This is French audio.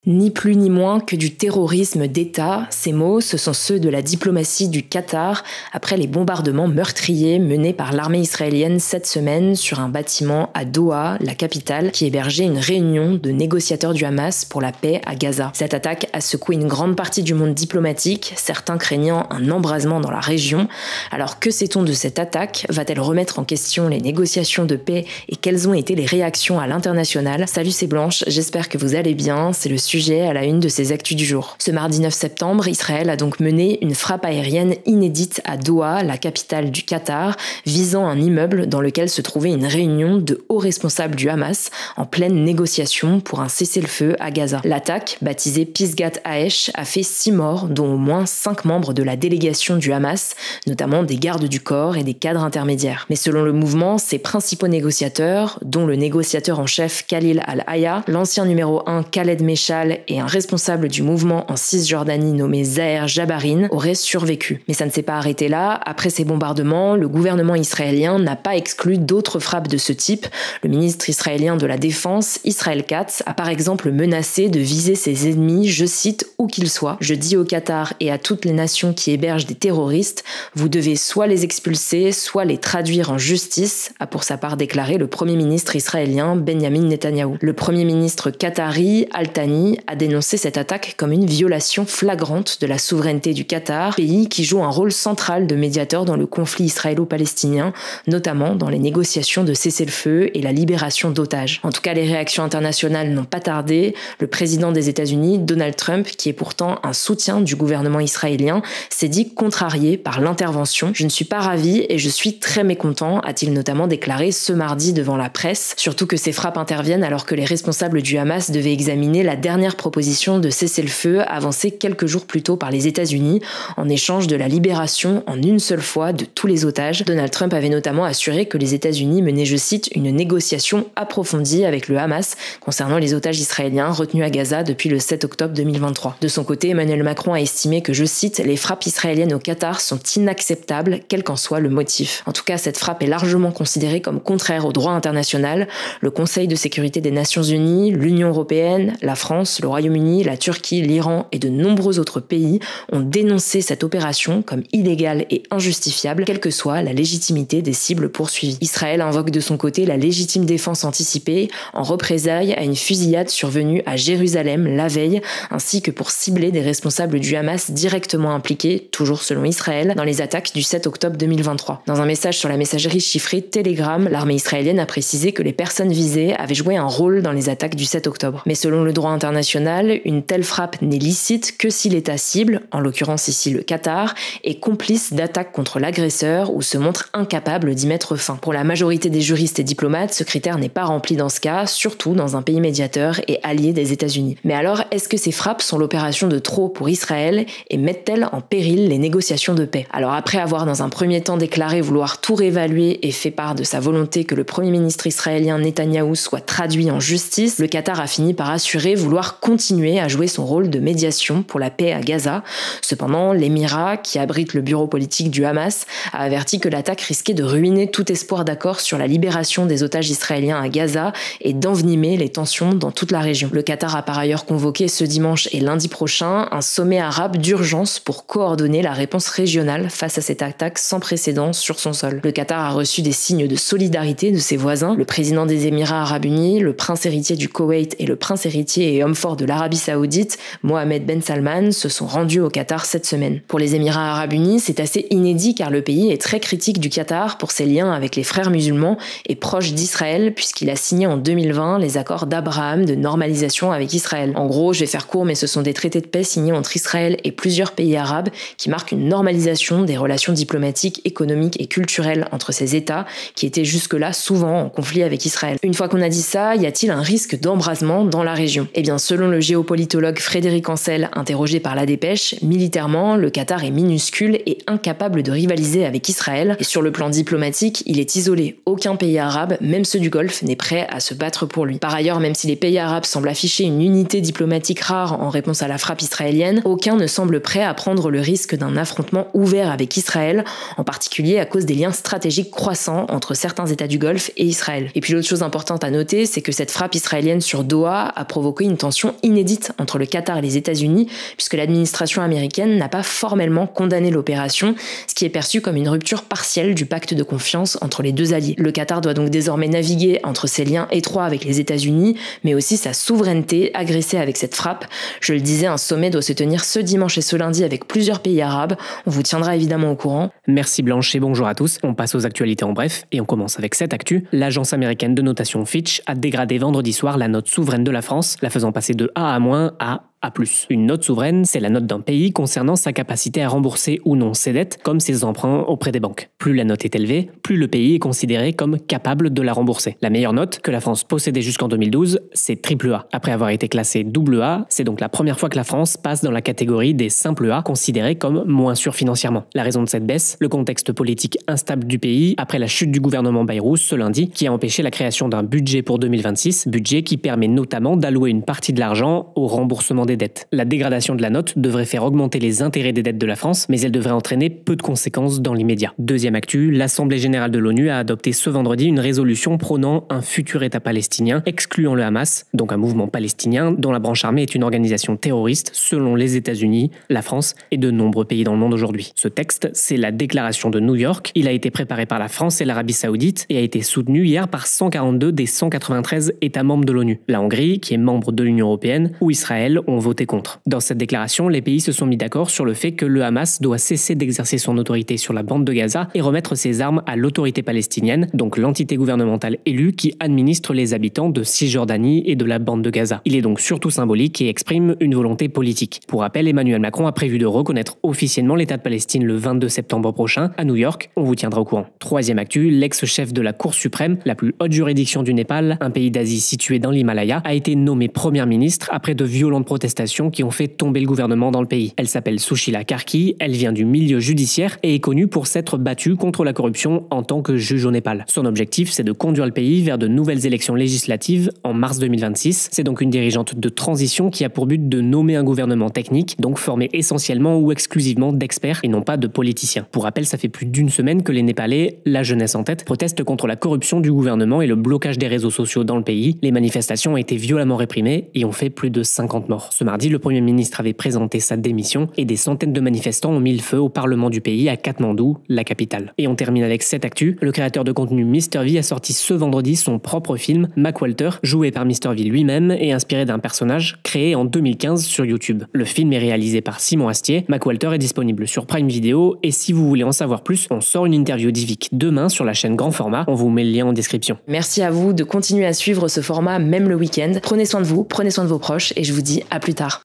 Ni plus ni moins que du terrorisme d'État, ces mots, ce sont ceux de la diplomatie du Qatar après les bombardements meurtriers menés par l'armée israélienne cette semaine sur un bâtiment à Doha, la capitale, qui hébergeait une réunion de négociateurs du Hamas pour la paix à Gaza. Cette attaque a secoué une grande partie du monde diplomatique, certains craignant un embrasement dans la région. Alors que sait-on de cette attaque? Va-t-elle remettre en question les négociations de paix et quelles ont été les réactions à l'international? Salut, c'est Blanche, j'espère que vous allez bien, c'est le sujet à la une de ces actus du jour. Ce mardi 9 septembre, Israël a donc mené une frappe aérienne inédite à Doha, la capitale du Qatar, visant un immeuble dans lequel se trouvait une réunion de hauts responsables du Hamas en pleine négociation pour un cessez-le-feu à Gaza. L'attaque, baptisée Pisgat Haesh, a fait 6 morts, dont au moins 5 membres de la délégation du Hamas, notamment des gardes du corps et des cadres intermédiaires. Mais selon le mouvement, ses principaux négociateurs, dont le négociateur en chef Khalil al-Hayya, l'ancien numéro 1 Khaled Meshal et un responsable du mouvement en Cisjordanie nommé Zaher Jabarin auraient survécu. Mais ça ne s'est pas arrêté là. Après ces bombardements, le gouvernement israélien n'a pas exclu d'autres frappes de ce type. Le ministre israélien de la Défense, Israel Katz, a par exemple menacé de viser ses ennemis, je cite, où qu'ils soient. Je dis au Qatar et à toutes les nations qui hébergent des terroristes, vous devez soit les expulser, soit les traduire en justice, a pour sa part déclaré le premier ministre israélien Benjamin Netanyahou. Le premier ministre qatari, Al-Thani, a dénoncé cette attaque comme une violation flagrante de la souveraineté du Qatar, pays qui joue un rôle central de médiateur dans le conflit israélo-palestinien, notamment dans les négociations de cessez-le-feu et la libération d'otages. En tout cas, les réactions internationales n'ont pas tardé. Le président des États-Unis, Donald Trump, qui est pourtant un soutien du gouvernement israélien, s'est dit contrarié par l'intervention. Je ne suis pas ravi et je suis très mécontent, a-t-il notamment déclaré ce mardi devant la presse, surtout que ces frappes interviennent alors que les responsables du Hamas devaient examiner la dernière proposition de cessez-le-feu avancée quelques jours plus tôt par les États-Unis en échange de la libération en une seule fois de tous les otages. Donald Trump avait notamment assuré que les États-Unis menaient, je cite, une négociation approfondie avec le Hamas concernant les otages israéliens retenus à Gaza depuis le 7 octobre 2023. De son côté, Emmanuel Macron a estimé que, je cite, les frappes israéliennes au Qatar sont inacceptables, quel qu'en soit le motif. En tout cas, cette frappe est largement considérée comme contraire au droit international. Le Conseil de sécurité des Nations Unies, l'Union européenne, la France, le Royaume-Uni, la Turquie, l'Iran et de nombreux autres pays ont dénoncé cette opération comme illégale et injustifiable, quelle que soit la légitimité des cibles poursuivies. Israël invoque de son côté la légitime défense anticipée en représailles à une fusillade survenue à Jérusalem la veille, ainsi que pour cibler des responsables du Hamas directement impliqués, toujours selon Israël, dans les attaques du 7 octobre 2023. Dans un message sur la messagerie chiffrée Telegram, l'armée israélienne a précisé que les personnes visées avaient joué un rôle dans les attaques du 7 octobre. Mais selon le droit international, une telle frappe n'est licite que si l'État cible, en l'occurrence ici le Qatar, est complice d'attaques contre l'agresseur ou se montre incapable d'y mettre fin. Pour la majorité des juristes et diplomates, ce critère n'est pas rempli dans ce cas, surtout dans un pays médiateur et allié des États-Unis. Mais alors, est-ce que ces frappes sont l'opération de trop pour Israël et mettent-elles en péril les négociations de paix? Alors après avoir dans un premier temps déclaré vouloir tout réévaluer et fait part de sa volonté que le premier ministre israélien Netanyahou soit traduit en justice, le Qatar a fini par assurer vouloir continuer à jouer son rôle de médiation pour la paix à Gaza. Cependant, l'Émirat, qui abrite le bureau politique du Hamas, a averti que l'attaque risquait de ruiner tout espoir d'accord sur la libération des otages israéliens à Gaza et d'envenimer les tensions dans toute la région. Le Qatar a par ailleurs convoqué ce dimanche et lundi prochain un sommet arabe d'urgence pour coordonner la réponse régionale face à cette attaque sans précédent sur son sol. Le Qatar a reçu des signes de solidarité de ses voisins. Le président des Émirats arabes unis, le prince héritier du Koweït et le prince héritier et homme fort de l'Arabie saoudite, Mohammed Ben Salman, se sont rendus au Qatar cette semaine. Pour les Émirats arabes unis, c'est assez inédit car le pays est très critique du Qatar pour ses liens avec les frères musulmans et proche d'Israël puisqu'il a signé en 2020 les accords d'Abraham de normalisation avec Israël. En gros, je vais faire court, mais ce sont des traités de paix signés entre Israël et plusieurs pays arabes qui marquent une normalisation des relations diplomatiques, économiques et culturelles entre ces États qui étaient jusque-là souvent en conflit avec Israël. Une fois qu'on a dit ça, y a-t-il un risque d'embrasement dans la région? Eh bien, selon le géopolitologue Frédéric Ancel, interrogé par La Dépêche, militairement, le Qatar est minuscule et incapable de rivaliser avec Israël. Et sur le plan diplomatique, il est isolé. Aucun pays arabe, même ceux du Golfe, n'est prêt à se battre pour lui. Par ailleurs, même si les pays arabes semblent afficher une unité diplomatique rare en réponse à à la frappe israélienne, aucun ne semble prêt à prendre le risque d'un affrontement ouvert avec Israël, en particulier à cause des liens stratégiques croissants entre certains États du Golfe et Israël. Et puis l'autre chose importante à noter, c'est que cette frappe israélienne sur Doha a provoqué une tension inédite entre le Qatar et les États-Unis, puisque l'administration américaine n'a pas formellement condamné l'opération, ce qui est perçu comme une rupture partielle du pacte de confiance entre les deux alliés. Le Qatar doit donc désormais naviguer entre ses liens étroits avec les États-Unis, mais aussi sa souveraineté agressée avec cette frappe. Je le disais, un sommet doit se tenir ce dimanche et ce lundi avec plusieurs pays arabes. On vous tiendra évidemment au courant. Merci Blanche et bonjour à tous. On passe aux actualités en bref et on commence avec cette actu. L'agence américaine de notation Fitch a dégradé vendredi soir la note souveraine de la France, la faisant passer de A à A+. Une note souveraine, c'est la note d'un pays concernant sa capacité à rembourser ou non ses dettes, comme ses emprunts auprès des banques. Plus la note est élevée, plus le pays est considéré comme capable de la rembourser. La meilleure note que la France possédait jusqu'en 2012, c'est AAA. Après avoir été classée AA, c'est donc la première fois que la France passe dans la catégorie des simples A, considérés comme moins sûrs financièrement. La raison de cette baisse, le contexte politique instable du pays après la chute du gouvernement Bayrous ce lundi, qui a empêché la création d'un budget pour 2026, budget qui permet notamment d'allouer une partie de l'argent au remboursement des dettes. La dégradation de la note devrait faire augmenter les intérêts des dettes de la France, mais elle devrait entraîner peu de conséquences dans l'immédiat. Deuxième actu, l'Assemblée générale de l'ONU a adopté ce vendredi une résolution prônant un futur État palestinien, excluant le Hamas, donc un mouvement palestinien dont la branche armée est une organisation terroriste selon les États-Unis, la France et de nombreux pays dans le monde aujourd'hui. Ce texte, c'est la déclaration de New York. Il a été préparé par la France et l'Arabie Saoudite et a été soutenu hier par 142 des 193 États membres de l'ONU. La Hongrie, qui est membre de l'Union européenne, ou Israël ont voté contre. Dans cette déclaration, les pays se sont mis d'accord sur le fait que le Hamas doit cesser d'exercer son autorité sur la bande de Gaza et remettre ses armes à l'autorité palestinienne, donc l'entité gouvernementale élue qui administre les habitants de Cisjordanie et de la bande de Gaza. Il est donc surtout symbolique et exprime une volonté politique. Pour rappel, Emmanuel Macron a prévu de reconnaître officiellement l'État de Palestine le 22 septembre prochain à New York. On vous tiendra au courant. Troisième actu, l'ex-chef de la Cour suprême, la plus haute juridiction du Népal, un pays d'Asie situé dans l'Himalaya, a été nommée première ministre après de violentes protestations qui ont fait tomber le gouvernement dans le pays. Elle s'appelle Sushila Karki, elle vient du milieu judiciaire et est connue pour s'être battue contre la corruption en tant que juge au Népal. Son objectif, c'est de conduire le pays vers de nouvelles élections législatives en mars 2026. C'est donc une dirigeante de transition qui a pour but de nommer un gouvernement technique, donc formé essentiellement ou exclusivement d'experts et non pas de politiciens. Pour rappel, ça fait plus d'une semaine que les Népalais, la jeunesse en tête, protestent contre la corruption du gouvernement et le blocage des réseaux sociaux dans le pays. Les manifestations ont été violemment réprimées et ont fait plus de 50 morts. Ce mardi, le Premier ministre avait présenté sa démission et des centaines de manifestants ont mis le feu au Parlement du pays à Katmandou, la capitale. Et on termine avec cette actu. Le créateur de contenu MrV a sorti ce vendredi son propre film, Mac Walter, joué par MrV lui-même et inspiré d'un personnage créé en 2015 sur YouTube. Le film est réalisé par Simon Astier. Mac Walter est disponible sur Prime Video et si vous voulez en savoir plus, on sort une interview d'Yvick demain sur la chaîne Grand Format. On vous met le lien en description. Merci à vous de continuer à suivre ce format même le week-end. Prenez soin de vous, prenez soin de vos proches et je vous dis à plus tard.